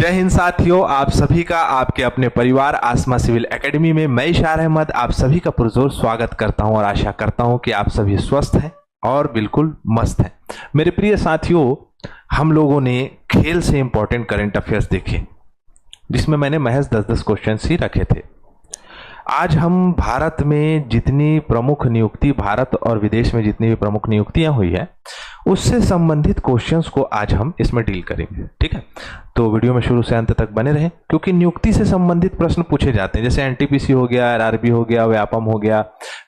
जय हिंद साथियों, आप सभी का आपके अपने परिवार आसमा सिविल एकेडमी में मैं इशार अहमद आप सभी का पुरजोर स्वागत करता हूं और आशा करता हूं कि आप सभी स्वस्थ हैं और बिल्कुल मस्त हैं। मेरे प्रिय साथियों, हम लोगों ने खेल से इंपॉर्टेंट करंट अफेयर्स देखे जिसमें मैंने महज 10-10 क्वेश्चंस ही रखे थे। आज हम भारत में जितनी प्रमुख नियुक्ति, भारत और विदेश में जितनी भी प्रमुख नियुक्तियां हुई है उससे संबंधित क्वेश्चंस को आज हम इसमें डील करेंगे। ठीक है, तो वीडियो में शुरू से अंत तक बने रहें क्योंकि नियुक्ति से संबंधित प्रश्न पूछे जाते हैं, जैसे एनटीपीसी हो गया, आरआरबी हो गया, व्यापम हो गया,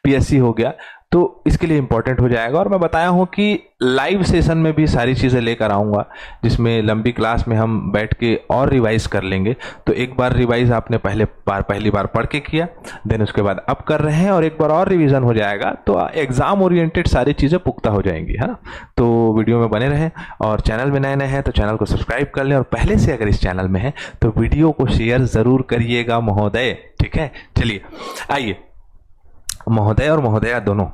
पीएससी हो गया, तो इसके लिए इंपॉर्टेंट हो जाएगा। और मैं बताया हूं कि लाइव सेशन में भी सारी चीज़ें लेकर आऊँगा जिसमें लंबी क्लास में हम बैठ के और रिवाइज कर लेंगे। तो एक बार रिवाइज आपने पहली बार पढ़ के किया, देन उसके बाद अब कर रहे हैं और एक बार और रिवीजन हो जाएगा तो एग्जाम ओरिएंटेड सारी चीज़ें पुख्ता हो जाएंगी, है ना। तो वीडियो में बने रहें और चैनल में नए हैं तो चैनल को सब्सक्राइब कर लें और पहले से अगर इस चैनल में है तो वीडियो को शेयर ज़रूर करिएगा महोदय। ठीक है, चलिए आइए, महोदय और महोदया दोनों।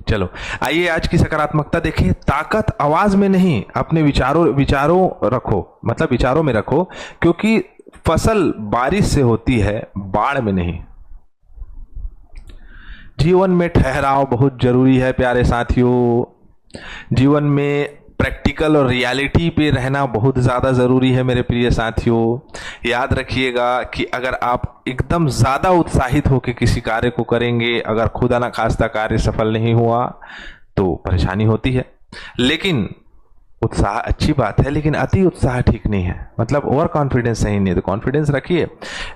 चलो आइए आज की सकारात्मकता देखें। ताकत आवाज में नहीं, अपने विचारों रखो, मतलब विचारों में रखो, क्योंकि फसल बारिश से होती है, बाढ़ में नहीं। जीवन में ठहराव बहुत जरूरी है प्यारे साथियों। जीवन में प्रैक्टिकल और रियलिटी पे रहना बहुत ज़्यादा ज़रूरी है मेरे प्रिय साथियों। याद रखिएगा कि अगर आप एकदम ज़्यादा उत्साहित होकर किसी कार्य को करेंगे, अगर खुदा ना खास्ता कार्य सफल नहीं हुआ तो परेशानी होती है। लेकिन उत्साह अच्छी बात है, लेकिन अति उत्साह ठीक नहीं है, मतलब ओवर कॉन्फिडेंस सही नहीं है। तो कॉन्फिडेंस रखिए,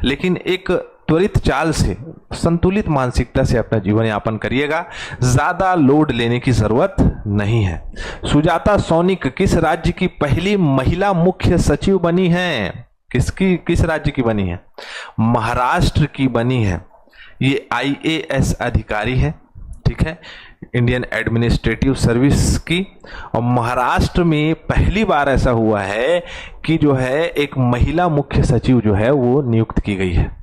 लेकिन एक त्वरित चाल से, संतुलित मानसिकता से अपना जीवन यापन करिएगा। ज्यादा लोड लेने की जरूरत नहीं है। सुजाता सौनिक किस राज्य की पहली महिला मुख्य सचिव बनी है? किस राज्य की बनी है? महाराष्ट्र की बनी है। ये आईएएस अधिकारी है, ठीक है, इंडियन एडमिनिस्ट्रेटिव सर्विस की। और महाराष्ट्र में पहली बार ऐसा हुआ है कि जो है एक महिला मुख्य सचिव जो है वो नियुक्त की गई है।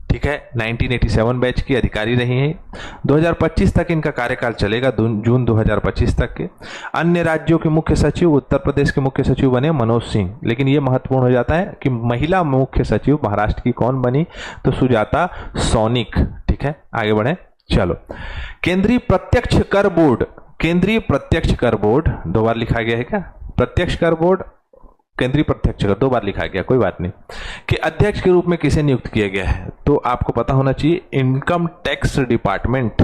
ठीक है, 1987 बैच की अधिकारी रही हैं। 2025 तक इनका कार्यकाल चलेगा, जून 2025 तक के। अन्य राज्यों के मुख्य सचिव, उत्तर प्रदेश के मुख्य सचिव बने मनोज सिंह, लेकिन ये महत्वपूर्ण हो जाता है कि महिला मुख्य सचिव महाराष्ट्र की कौन बनी? तो सुजाता सौनिक। ठीक है, आगे बढ़े, चलो। केंद्रीय प्रत्यक्ष कर बोर्ड, केंद्रीय प्रत्यक्ष कर बोर्ड दो बार लिखा गया है क्या? प्रत्यक्ष कर बोर्ड, केंद्रीय प्रत्यक्ष कर दो बार लिखा गया, कोई बात नहीं। कि अध्यक्ष के रूप में किसे नियुक्त किया गया है? तो आपको पता होना चाहिए इनकम टैक्स डिपार्टमेंट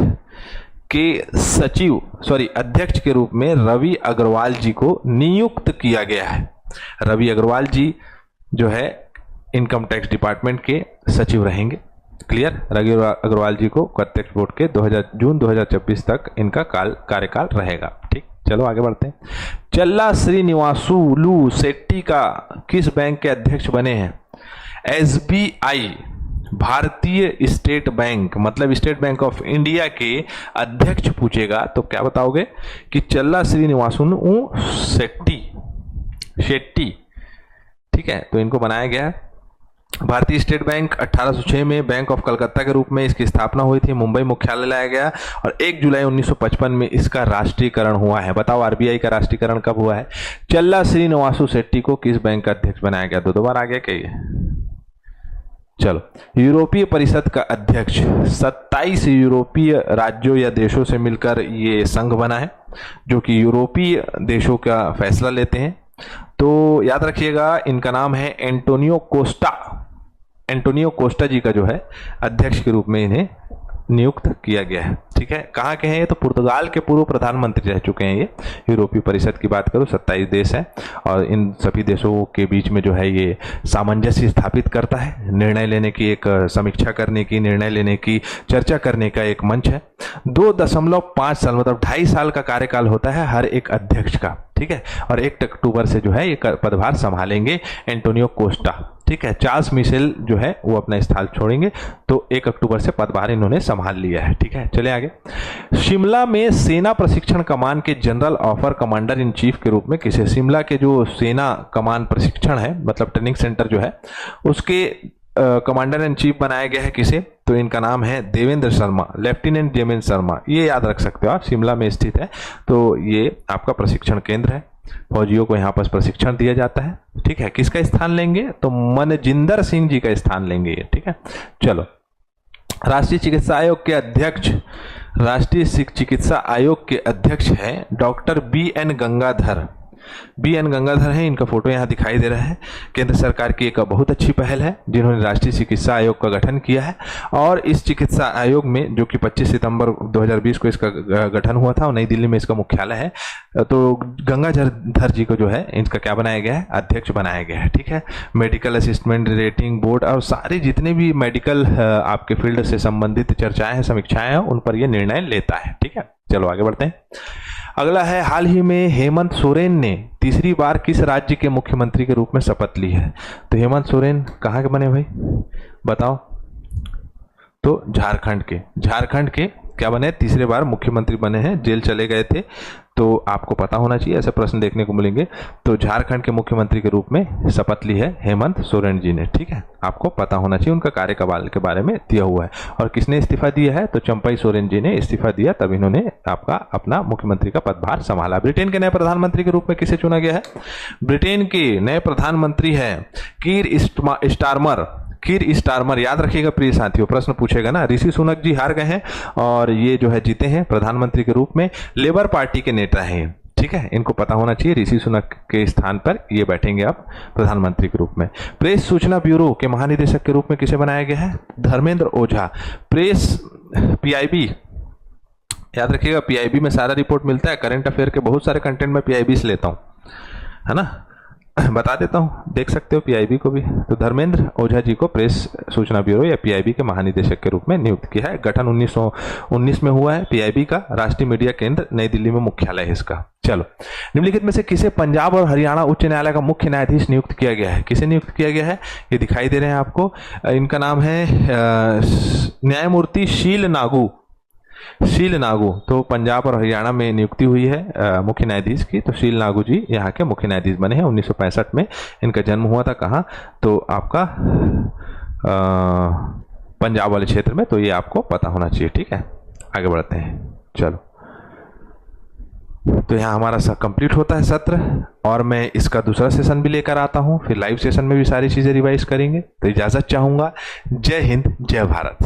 के सचिव, अध्यक्ष के रूप में रवि अग्रवाल जी को नियुक्त किया गया है। रवि अग्रवाल जी जो है इनकम टैक्स डिपार्टमेंट के सचिव रहेंगे। क्लियर? रवि अग्रवाल जी को प्रत्यक्ष बोर्ड के जून 2026 तक इनका कार्यकाल रहेगा। ठीक, चलो आगे बढ़ते हैं। चल्ला श्रीनिवासुलु शेट्टी का किस बैंक के अध्यक्ष बने हैं? एसबीआई, भारतीय स्टेट बैंक, मतलब स्टेट बैंक ऑफ इंडिया के अध्यक्ष पूछेगा तो क्या बताओगे? कि चल्ला श्रीनिवासुलु शेट्टी। ठीक है, तो इनको बनाया गया। भारतीय स्टेट बैंक 1806 में बैंक ऑफ कलकत्ता के रूप में इसकी स्थापना हुई थी, मुंबई मुख्यालय लाया गया और 1 जुलाई 1955 में इसका राष्ट्रीयकरण हुआ है। बताओ आरबीआई का राष्ट्रीयकरण कब हुआ है? चल्ला श्रीनिवासु शेट्टी को किस बैंक का अध्यक्ष बनाया गया? दो बार आ गया क्या ये? चलो, यूरोपीय परिषद का अध्यक्ष, 27 यूरोपीय राज्यों या देशों से मिलकर ये संघ बना है जो कि यूरोपीय देशों का फैसला लेते हैं। तो याद रखिएगा इनका नाम है एंटोनियो कोस्टा। एंटोनियो कोस्टा जी का जो है अध्यक्ष के रूप में इन्हें नियुक्त किया गया है। ठीक है, कहाँ के हैं ये? तो पुर्तगाल के पूर्व प्रधानमंत्री रह चुके हैं ये। यूरोपीय परिषद की बात करूँ 27 देश हैं और इन सभी देशों के बीच में जो है ये सामंजस्य स्थापित करता है। निर्णय लेने की, एक समीक्षा करने की, निर्णय लेने की, चर्चा करने का एक मंच है। 2.5 साल, मतलब 2.5 साल का कार्यकाल होता है हर एक अध्यक्ष का। ठीक है, और 1 अक्टूबर से जो है ये पदभार संभालेंगे एंटोनियो कोस्टा। ठीक है, चार्ल्स मिशेल जो है वो अपना स्थान छोड़ेंगे, तो 1 अक्टूबर से पदभार इन्होंने संभाल लिया है। ठीक है, चले आगे। शिमला में सेना प्रशिक्षण कमान के general offer commander in chief के रूप में किसे? शिमला के जो सेना कमान प्रशिक्षण है, मतलब ट्रेनिंग सेंटर जो है, उसके कमांडर इन चीफ बनाया गया है किसे? तो इनका नाम है देवेंद्र शर्मा, लेफ्टिनेंट देवेंद्र शर्मा। ये याद रख सकते हो आप, शिमला में स्थित है, तो ये आपका प्रशिक्षण केंद्र है। फौजियों को यहाँ पर प्रशिक्षण दिया जाता है। ठीक है, किसका स्थान लेंगे? तो मनजिंदर सिंह जी का स्थान लेंगे ये। ठीक है, चलो। राष्ट्रीय चिकित्सा आयोग के अध्यक्ष, राष्ट्रीय चिकित्सा आयोग के अध्यक्ष हैं doctor BN. Gangadhar. BN. Gangadhar हैं, इनका फोटो यहाँ दिखाई दे रहा है। केंद्र सरकार की एक बहुत अच्छी पहल है जिन्होंने राष्ट्रीय चिकित्सा आयोग का गठन किया है, और इस चिकित्सा आयोग में जो कि 25 सितंबर 2020 को इसका गठन हुआ था और नई दिल्ली में इसका मुख्यालय है, तो गंगाधर जी को जो है इनका क्या बनाया गया है? अध्यक्ष बनाया गया है। ठीक है, मेडिकल असिस्टेंट रेटिंग बोर्ड और सारे जितने भी मेडिकल आपके फील्ड से संबंधित चर्चाएं हैं, समीक्षाएं हैं, उन पर यह निर्णय लेता है। ठीक है, चलो आगे बढ़ते हैं। अगला है, हाल ही में हेमंत सोरेन ने तीसरी बार किस राज्य के मुख्यमंत्री के रूप में शपथ ली है? तो हेमंत सोरेन कहाँ के बने भाई, बताओ? तो झारखंड के क्या बने? तीसरे बार मुख्यमंत्री बने हैं। जेल चले गए थे, तो आपको पता होना चाहिए, ऐसे प्रश्न देखने को मिलेंगे। तो झारखंड के मुख्यमंत्री के रूप में शपथ ली है हेमंत सोरेन जी ने। ठीक है, आपको पता होना चाहिए, उनका कार्यकाल के बारे में दिया हुआ है। और किसने इस्तीफा दिया है? तो चंपई सोरेन जी ने इस्तीफा दिया, तब इन्होंने आपका अपना मुख्यमंत्री का पदभार संभाला। ब्रिटेन के नए प्रधानमंत्री के रूप में किसे चुना गया है? ब्रिटेन के नए प्रधानमंत्री है कीर स्टारमर। याद रखिएगा प्रिय साथियों, प्रश्न पूछेगा ना। ऋषि सुनक जी हार गए हैं और ये जो है जीते हैं प्रधानमंत्री के रूप में। लेबर पार्टी के नेता हैं। ठीक है, इनको पता होना चाहिए, ऋषि सुनक के स्थान पर ये बैठेंगे अब प्रधानमंत्री के रूप में। प्रेस सूचना ब्यूरो के महानिदेशक के रूप में किसे बनाया गया है? धर्मेंद्र ओझा। प्रेस पीआईबी, याद रखिएगा पीआईबी में सारा रिपोर्ट मिलता है। करंट अफेयर के बहुत सारे कंटेंट में पीआईबी से लेता हूँ, है ना, बता देता हूं, देख सकते हो पीआईबी को भी। तो धर्मेंद्र ओझा जी को प्रेस सूचना ब्यूरो या पीआईबी के महानिदेशक के रूप में नियुक्त किया है। गठन 1919 में हुआ है पीआईबी का। राष्ट्रीय मीडिया केंद्र नई दिल्ली में मुख्यालय है इसका। चलो, निम्नलिखित में से किसे पंजाब और हरियाणा उच्च न्यायालय का मुख्य न्यायाधीश नियुक्त किया गया है? किसे नियुक्त किया गया है? ये दिखाई दे रहे हैं आपको। इनका नाम है न्यायमूर्ति शील नागू। तो पंजाब और हरियाणा में नियुक्ति हुई है मुख्य न्यायाधीश की। तो शील नागू जी यहाँ के मुख्य न्यायाधीश बने हैं। 1965 में इनका जन्म हुआ था। कहाँ? तो आपका पंजाब वाले क्षेत्र में। तो ये आपको पता होना चाहिए। ठीक है, आगे बढ़ते हैं। चलो, तो यहाँ हमारा कंप्लीट होता है सत्र, और मैं इसका दूसरा सेशन भी लेकर आता हूँ। फिर लाइव सेशन में भी सारी चीज़ें रिवाइज करेंगे। तो इजाज़त चाहूँगा। जय हिंद, जय भारत।